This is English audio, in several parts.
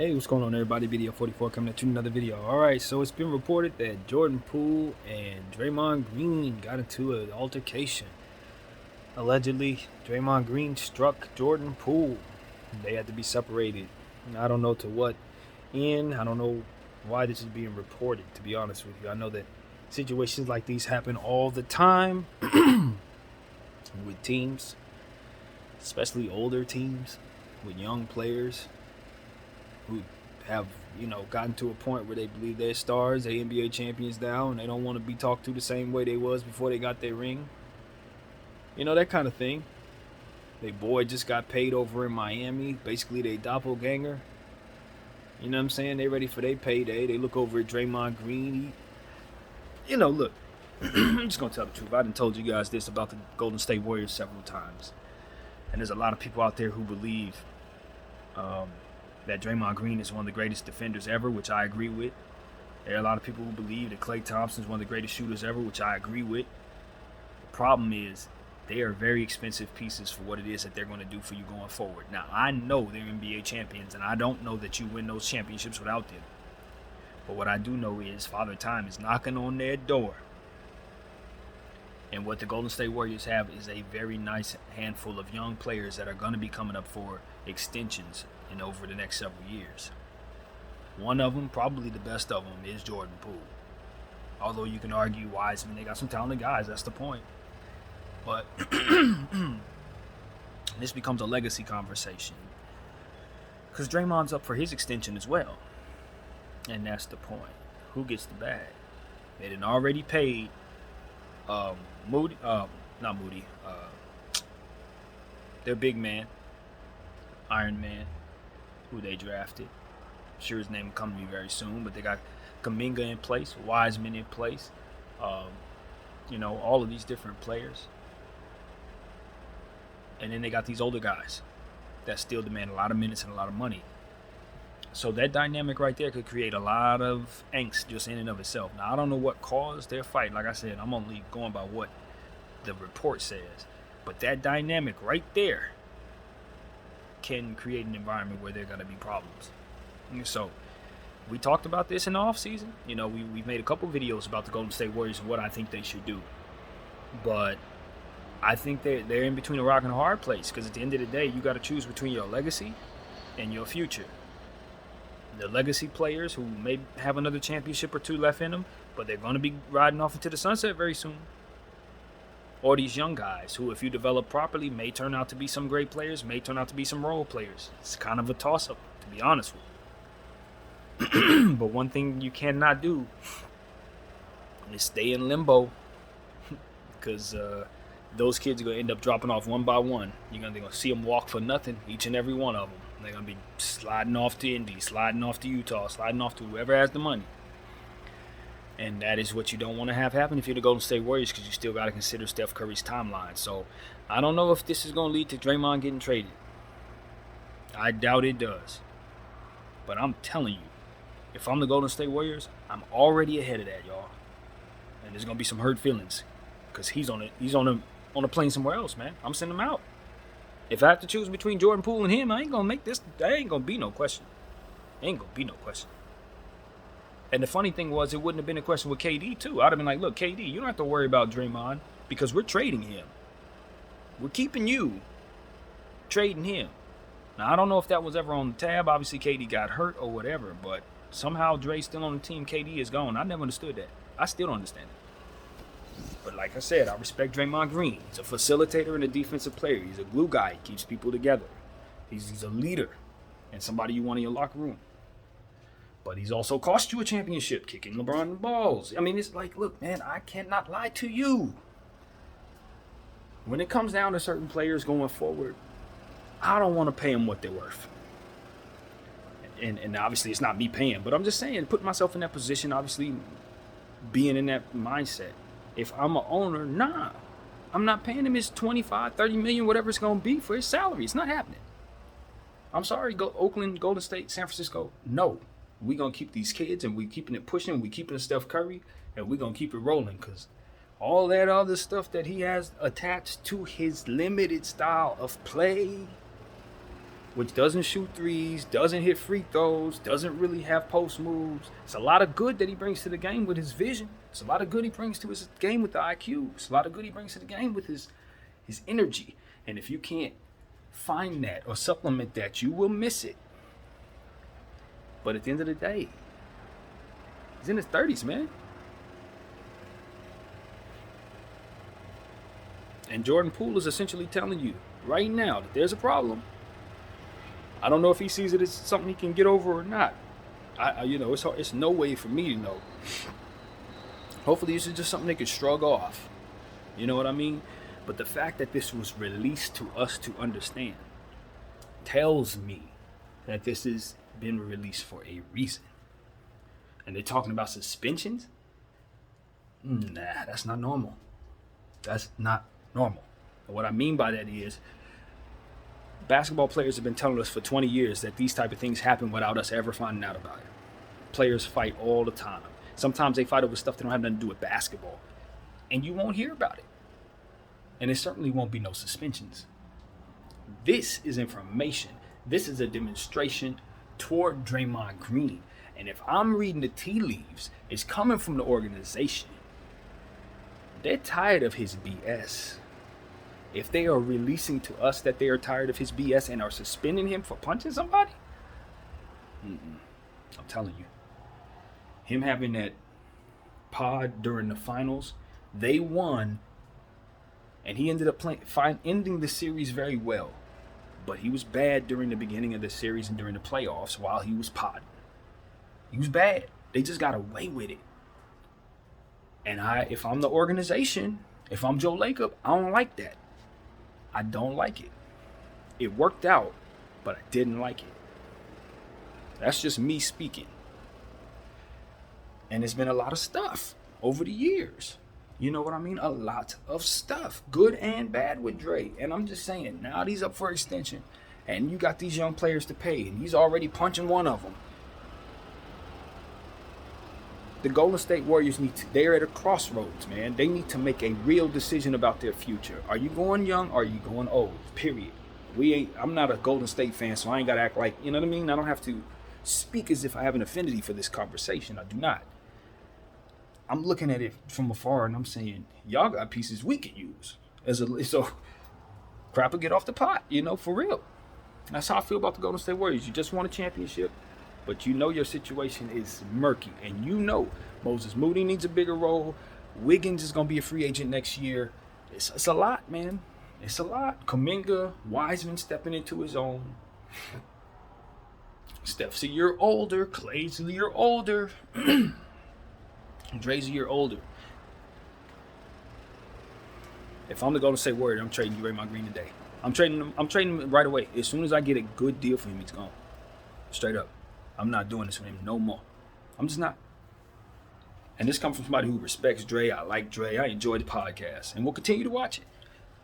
Hey, what's going on, everybody? Video 44 coming at you another video. Alright, so it's been reported that Jordan Poole and Draymond Green got into an altercation. Allegedly, Draymond Green struck Jordan Poole. They had to be separated. I don't know to what end. I don't know why this is being reported, to be honest with you. I know that situations like these happen all the time with teams, especially older teams, with young players who have, gotten to a point where they believe they're stars, they NBA champions now, and they don't want to be talked to the same way they was before they got their ring. That kind of thing. They boy just got paid over in Miami, basically they doppelganger. You know what I'm saying? They ready for their payday. They look over at Draymond Green. Look, I'm just going to tell the truth. I done told you guys this about the Golden State Warriors several times. And there's a lot of people out there who believe that Draymond Green is one of the greatest defenders ever, which I agree with. There are a lot of people who believe that Klay Thompson is one of the greatest shooters ever, which I agree with. The problem is they are very expensive pieces for what it is that they're going to do for you going forward. Now, I know they're NBA champions, and I don't know that you win those championships without them. But what I do know is Father Time is knocking on their door. And what the Golden State Warriors have is a very nice handful of young players that are going to be coming up for extensions in over the next several years. One of them, probably the best of them, is Jordan Poole. Although you can argue Wiseman, they got some talented guys, that's the point. But this becomes a legacy conversation. Because Draymond's up for his extension as well. And that's the point. Who gets the bag? They done already paid their big man, Iron Man, who they drafted. I'm sure his name will come to me very soon, but they got Kuminga in place, Wiseman in place, all of these different players. And then they got these older guys that still demand a lot of minutes and a lot of money. So that dynamic right there could create a lot of angst just in and of itself. Now, I don't know what caused their fight. Like I said, I'm only going by what the report says. But that dynamic right there can create an environment where there are going to be problems. And so we talked about this in the offseason. We've made a couple videos about the Golden State Warriors and what I think they should do. But I think they're in between a rock and a hard place, because at the end of the day, you got to choose between your legacy and your future. The legacy players who may have another championship or two left in them, but they're going to be riding off into the sunset very soon. Or these young guys who, if you develop properly, may turn out to be some great players, may turn out to be some role players. It's kind of a toss-up, to be honest with you. But one thing you cannot do is stay in limbo, because those kids are going to end up dropping off one by one. They're going to see them walk for nothing, each and every one of them. They're going to be sliding off to Indy, sliding off to Utah, sliding off to whoever has the money. And that is what you don't want to have happen if you're the Golden State Warriors, because you still got to consider Steph Curry's timeline. So I don't know if this is going to lead to Draymond getting traded. I doubt it does. But I'm telling you, if I'm the Golden State Warriors, I'm already ahead of that, y'all. And there's going to be some hurt feelings, because he's on a plane somewhere else, man. I'm sending him out. If I have to choose between Jordan Poole and him, I ain't going to make this. There ain't going to be no question. Ain't going to be no question. And the funny thing was, it wouldn't have been a question with KD, too. I'd have been like, look, KD, you don't have to worry about Draymond, because we're trading him. We're keeping you, trading him. Now, I don't know if that was ever on the tab. Obviously, KD got hurt or whatever, but somehow Dre's still on the team. KD is gone. I never understood that. I still don't understand it. But like I said, I respect Draymond Green. He's a facilitator and a defensive player. He's a glue guy. He keeps people together. He's a leader and somebody you want in your locker room. But he's also cost you a championship, kicking LeBron the balls. I mean, it's like, look, man, I cannot lie to you. When it comes down to certain players going forward, I don't want to pay them what they're worth. And obviously it's not me paying, but I'm just saying, putting myself in that position, obviously being in that mindset. If I'm an owner, I'm not paying him his 25, 30 million, whatever it's going to be for his salary. It's not happening. I'm sorry, Oakland, Golden State, San Francisco. No. We're going to keep these kids, and we're keeping it pushing. We're keeping Steph Curry, and we're going to keep it rolling, because all that other stuff that he has attached to his limited style of play, which doesn't shoot threes, doesn't hit free throws, doesn't really have post moves. It's a lot of good that he brings to the game with his vision. It's a lot of good he brings to his game with the IQ. It's a lot of good he brings to the game with his energy. And if you can't find that or supplement that, you will miss it. But at the end of the day, he's in his 30s, man. And Jordan Poole is essentially telling you right now that there's a problem. I don't know if he sees it as something he can get over or not. It's hard, it's no way for me to know. Hopefully this is just something they could shrug off. You know what I mean? But the fact that this was released to us to understand tells me that this has been released for a reason. And they're talking about suspensions? Nah, that's not normal. That's not normal. And what I mean by that is basketball players have been telling us for 20 years that these type of things happen without us ever finding out about it. Players fight all the time. Sometimes they fight over stuff that don't have nothing to do with basketball. And you won't hear about it. And there certainly won't be no suspensions. This is information. This is a demonstration toward Draymond Green. And if I'm reading the tea leaves, it's coming from the organization. They're tired of his BS. If they are releasing to us that they are tired of his BS and are suspending him for punching somebody, I'm telling you. Him having that pod during the finals, they won, and he ended up ending the series very well. But he was bad during the beginning of the series and during the playoffs while he was podding. He was bad. They just got away with it. And if I'm the organization, if I'm Joe Lacob, I don't like that. I don't like it. It worked out, but I didn't like it. That's just me speaking. And there's been a lot of stuff over the years. You know what I mean? A lot of stuff, good and bad with Dre. And I'm just saying, now he's up for extension. And you got these young players to pay. And he's already punching one of them. The Golden State Warriors they're at a crossroads, man. They need to make a real decision about their future. Are you going young or are you going old? Period. I'm not a Golden State fan, so I ain't got to act like, you know what I mean? I don't have to speak as if I have an affinity for this conversation. I do not. I'm looking at it from afar and I'm saying, y'all got pieces we can use. So crap will get off the pot, for real. That's how I feel about the Golden State Warriors. You just won a championship, but your situation is murky. And Moses Moody needs a bigger role. Wiggins is going to be a free agent next year. It's a lot, man. It's a lot. Kuminga, Wiseman stepping into his own. Steph's a year older. Clay's a year older. Dre's a year older. If I'm the Golden State Warrior, I'm trading Draymond Green today. I'm trading him right away. As soon as I get a good deal for him, he's gone. Straight up. I'm not doing this with him no more. I'm just not. And this comes from somebody who respects Dre. I like Dre. I enjoy the podcast. And we'll continue to watch it.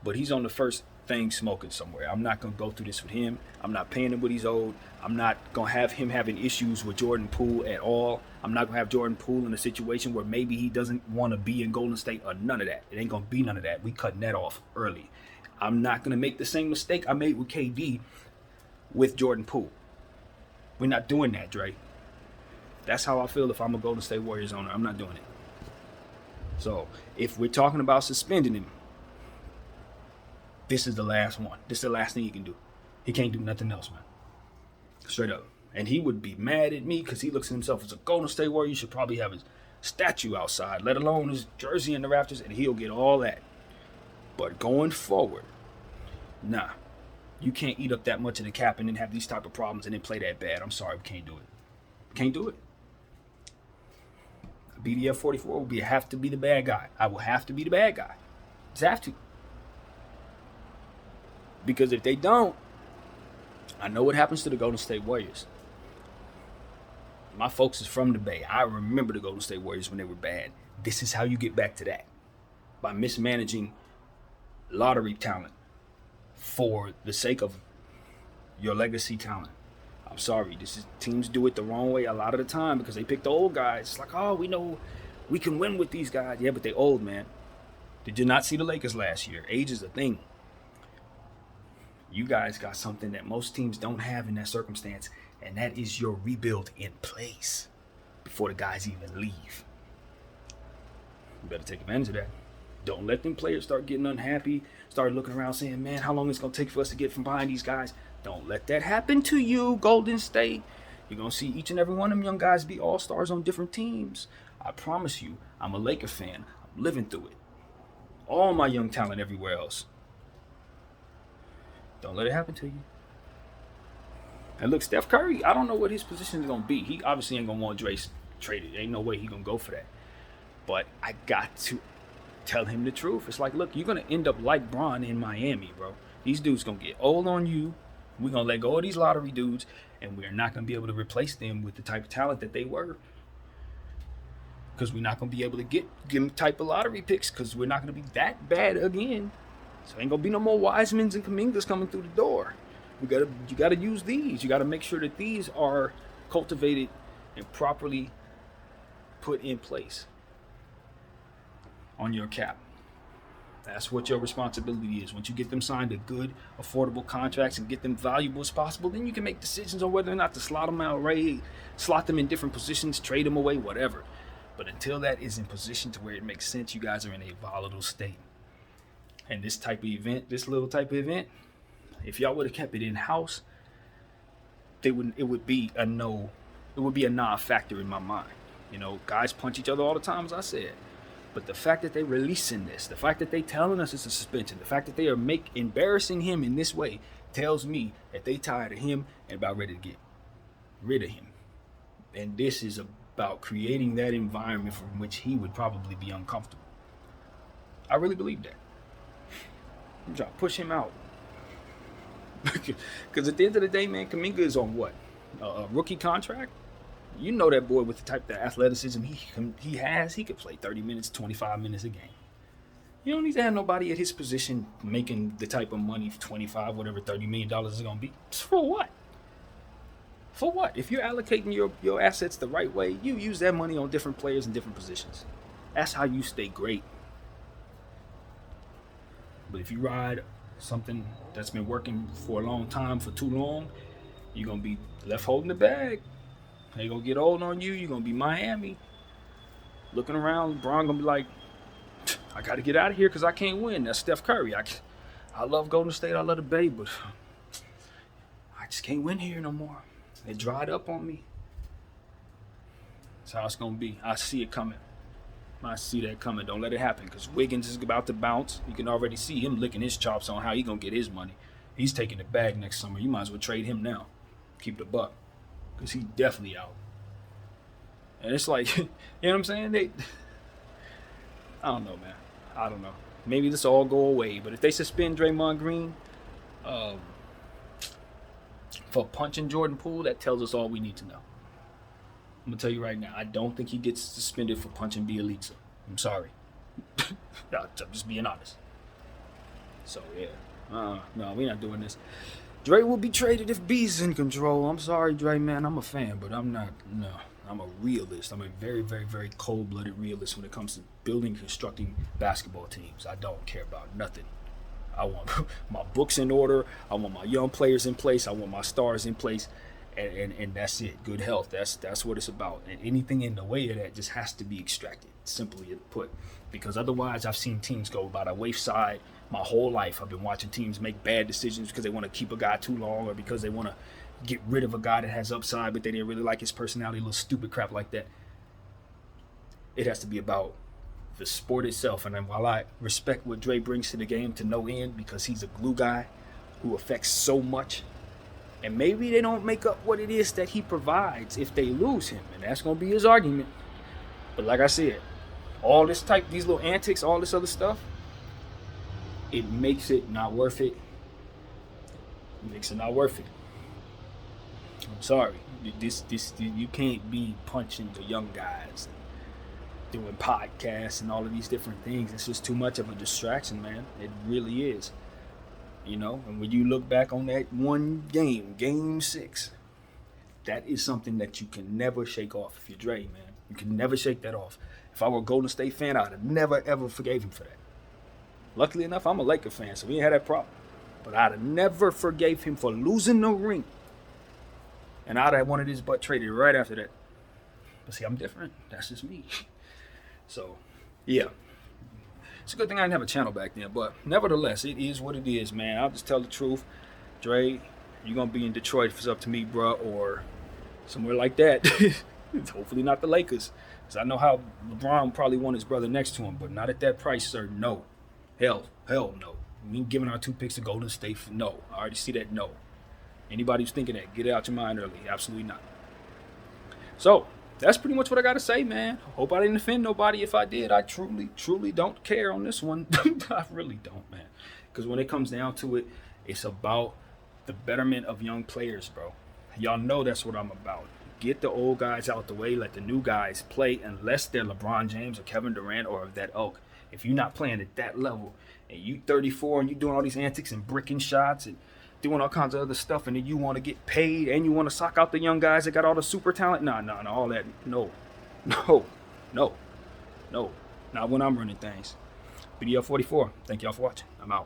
But he's on the first thing smoking somewhere. I'm not going to go through this with him. I'm not paying him what he's owed. I'm not going to have him having issues with Jordan Poole at all. I'm not going to have Jordan Poole in a situation where maybe he doesn't want to be in Golden State or none of that. It ain't going to be none of that. We cutting that off early. I'm not going to make the same mistake I made with KD with Jordan Poole. We're not doing that, Dre. That's how I feel if I'm a Golden State Warriors owner. I'm not doing it. So if we're talking about suspending him, this is the last one. This is the last thing he can do. He can't do nothing else, man. Straight up. And he would be mad at me because he looks at himself as a Golden State Warrior. You should probably have his statue outside, let alone his jersey in the rafters, and he'll get all that. But going forward, nah. You can't eat up that much of the cap and then have these type of problems and then play that bad. I'm sorry, we can't do it. Can't do it. BDF 44 will have to be the bad guy. I will have to be the bad guy. Just have to. Because if they don't, I know what happens to the Golden State Warriors. My folks is from the Bay. I remember the Golden State Warriors when they were bad. This is how you get back to that. By mismanaging lottery talent for the sake of your legacy talent. I'm sorry. Teams do it the wrong way a lot of the time because they pick the old guys. It's like, oh, we know we can win with these guys. Yeah, but they old, man. Did you not see the Lakers last year? Age is a thing. You guys got something that most teams don't have in that circumstance, and that is your rebuild in place before the guys even leave. You better take advantage of that. Don't let them players start getting unhappy, start looking around saying, man, how long is it going to take for us to get from behind these guys? Don't let that happen to you, Golden State. You're going to see each and every one of them young guys be all-stars on different teams. I promise you, I'm a Laker fan. I'm living through it. All my young talent everywhere else. Don't let it happen to you. And look, Steph Curry, I don't know what his position is going to be. He obviously ain't going to want Dre traded. Ain't no way he going to go for that. But I got to tell him the truth. It's like, look, you're going to end up like Bron in Miami, bro. These dudes going to get old on you. We're going to let go of these lottery dudes, and we're not going to be able to replace them with the type of talent that they were. Because we're not going to be able to get them type of lottery picks because we're not going to be that bad again. So ain't going to be no more Wisemans and Kumingas coming through the door. You got to use these. You got to make sure that these are cultivated and properly put in place on your cap. That's what your responsibility is. Once you get them signed to good, affordable contracts and get them valuable as possible, then you can make decisions on whether or not to slot them out, slot them in different positions, trade them away, whatever. But until that is in position to where it makes sense, you guys are in a volatile state. And this type of event, this little type of event, if y'all would have kept it in-house, it would be a non-factor in my mind. You know, guys punch each other all the time, as I said. But the fact that they releasing this, the fact that they telling us it's a suspension, the fact that they are embarrassing him in this way tells me that they tired of him and about ready to get rid of him. And this is about creating that environment from which he would probably be uncomfortable. I really believe that. I'm trying to push him out. Because at the end of the day, man, Kuminga is on what? A rookie contract? You know that boy with the type of athleticism he has, he could play 30 minutes, 25 minutes a game. You don't need to have nobody at his position making the type of money, 25, whatever, $30 million is going to be. For what? For what? If you're allocating your assets the right way, you use that money on different players in different positions. That's how you stay great. But if you ride something that's been working for a long time, for too long, you're going to be left holding the bag. They gonna get old on you. You're gonna be Miami. Looking around, Bron gonna be like, I gotta get out of here because I can't win. That's Steph Curry. I love Golden State. I love the Bay, but I just can't win here no more. It dried up on me. That's how it's gonna be. I see it coming. I see that coming. Don't let it happen because Wiggins is about to bounce. You can already see him licking his chops on how he gonna get his money. He's taking the bag next summer. You might as well trade him now. Keep the buck. Because he's definitely out. And it's like, you know what I'm saying? I don't know, man. I don't know. Maybe this will all go away. But if they suspend Draymond Green for punching Jordan Poole, that tells us all we need to know. I'm going to tell you right now, I don't think he gets suspended for punching Bielitsa. I'm sorry. I'm just being honest. So, yeah. No, we're not doing this. Dre will be traded if B's in control. I'm sorry, Dre, man. I'm a fan, but I'm not. No, I'm a realist. I'm a very, very, very cold-blooded realist when it comes to building, constructing basketball teams. I don't care about nothing. I want my books in order. I want my young players in place. I want my stars in place, and that's it. Good health. That's what it's about. And anything in the way of that just has to be extracted. Simply put, because otherwise, I've seen teams go by the wayside. My whole life, I've been watching teams make bad decisions because they want to keep a guy too long or because they want to get rid of a guy that has upside, but they didn't really like his personality, little stupid crap like that. It has to be about the sport itself. And then while I respect what Dre brings to the game to no end because he's a glue guy who affects so much, and maybe they don't make up what it is that he provides if they lose him, and that's going to be his argument. But like I said, all this these little antics, all this other stuff, it makes it not worth it. It makes it not worth it. I'm sorry. You can't be punching the young guys, and doing podcasts and all of these different things. It's just too much of a distraction, man. It really is. You know, and when you look back on that one game, Game 6, that is something that you can never shake off if you're Dre, man. You can never shake that off. If I were a Golden State fan, I'd have never, ever forgave him for that. Luckily enough, I'm a Laker fan, so we ain't had that problem. But I'd have never forgave him for losing the ring. And I'd have wanted his butt traded right after that. But see, I'm different. That's just me. So, yeah. It's a good thing I didn't have a channel back then. But nevertheless, it is what it is, man. I'll just tell the truth. Dre, you're going to be in Detroit if it's up to me, bro, or somewhere like that. Hopefully not the Lakers. Because I know how LeBron probably want his brother next to him, but not at that price, sir. No. Hell no. We ain't giving our 2 picks to Golden State. No. I already see that. No. Anybody who's thinking that, get it out your mind early. Absolutely not. So, that's pretty much what I got to say, man. Hope I didn't offend nobody. If I did, I truly don't care on this one. I really don't, man. Because when it comes down to it, it's about the betterment of young players, bro. Y'all know that's what I'm about. Get the old guys out the way. Let the new guys play, unless they're LeBron James or Kevin Durant or of that ilk. If you're not playing at that level, and you 34 and you doing all these antics and bricking shots and doing all kinds of other stuff, and then you want to get paid and you want to sock out the young guys that got all the super talent, nah, all that, no. Not when I'm running things. BDL 44. Thank y'all for watching. I'm out.